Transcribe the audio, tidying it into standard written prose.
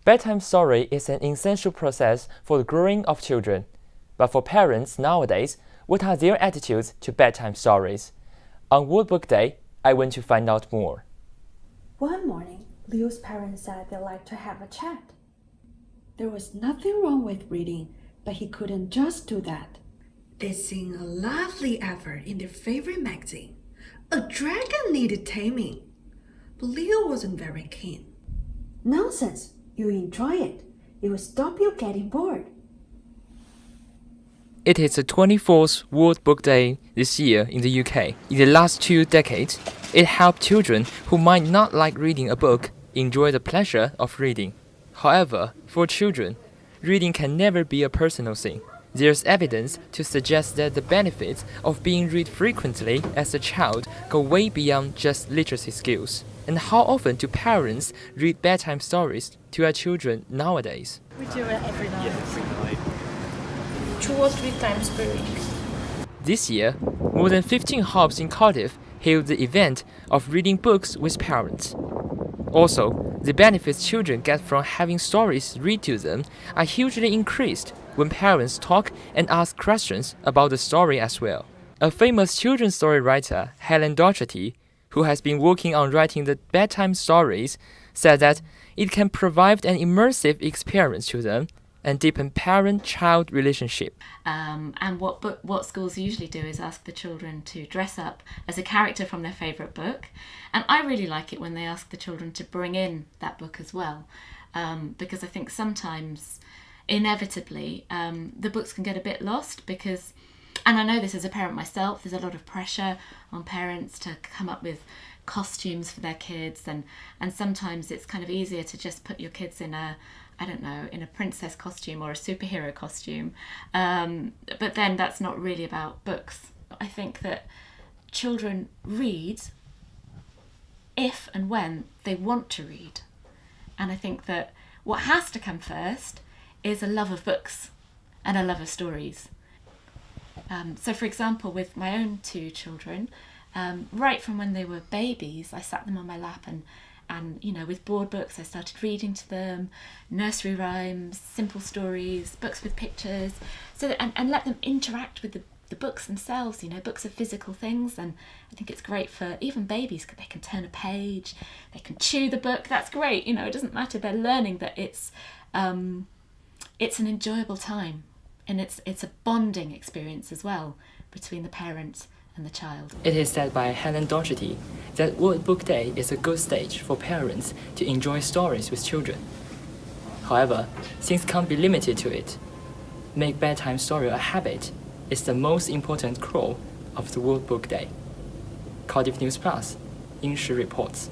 Bedtime story is an essential process for the growing of children. But for parents nowadays, what are their attitudes to bedtime stories? On World Book Day, I went to find out more. One morning, Liu's parents said they'd like to have a chat. There was nothing wrong with reading, but he couldn't just do that. They'd seen a lovely advert in their favorite magazine. A dragon needed taming. But Liu wasn't very keen. Nonsense! You enjoy it. It will stop you getting bored. It is the 24th World Book Day this year in the UK. In the last 2 decades, it helped children who might not like reading a book enjoy the pleasure of reading. However, for children, reading can never be a personal thing. There's evidence to suggest that the benefits of being read frequently as a child go way beyond just literacy skills. And how often do parents read bedtime stories to their children nowadays? We do it every night. 2 or 3 times per week. This year, more than 15 hubs in Cardiff held the event of reading books with parents. Also, the benefits children get from having stories read to them are hugely increased when parents talk and ask questions about the story as well. A famous children's story writer, Helen Doherty, who has been working on writing the bedtime stories, said that it can provide an immersive experience to them and deepen parent-child relationship. And what schools usually do is ask the children to dress up as a character from their favourite book. And I really like it when they ask the children to bring in that book as well, because I think sometimes, inevitably, the books can get a bit lost because, and I know this as a parent myself, there's a lot of pressure on parents to come up with costumes for their kids, and sometimes it's kind of easier to just put your kids in a princess costume or a superhero costume. But then that's not really about books. I think that children read if and when they want to read. And I think that what has to come first is a love of books and a love of stories. So for example, with my own 2 children, right from when they were babies, I sat them on my lap and with board books, I started reading to them, nursery rhymes, simple stories, books with pictures, and let them interact with the books themselves. Books are physical things, and I think it's great for even babies. They can turn a page, they can chew the book. That's great. It doesn't matter. They're learning that it's an enjoyable time, and it's a bonding experience as well between the parent and the child. It is said by Helen Doherty that World Book Day is a good stage for parents to enjoy stories with children. However, things can't be limited to it. Make bedtime story a habit is the most important goal of the World Book Day. Cardiff News Plus, Yingshi reports.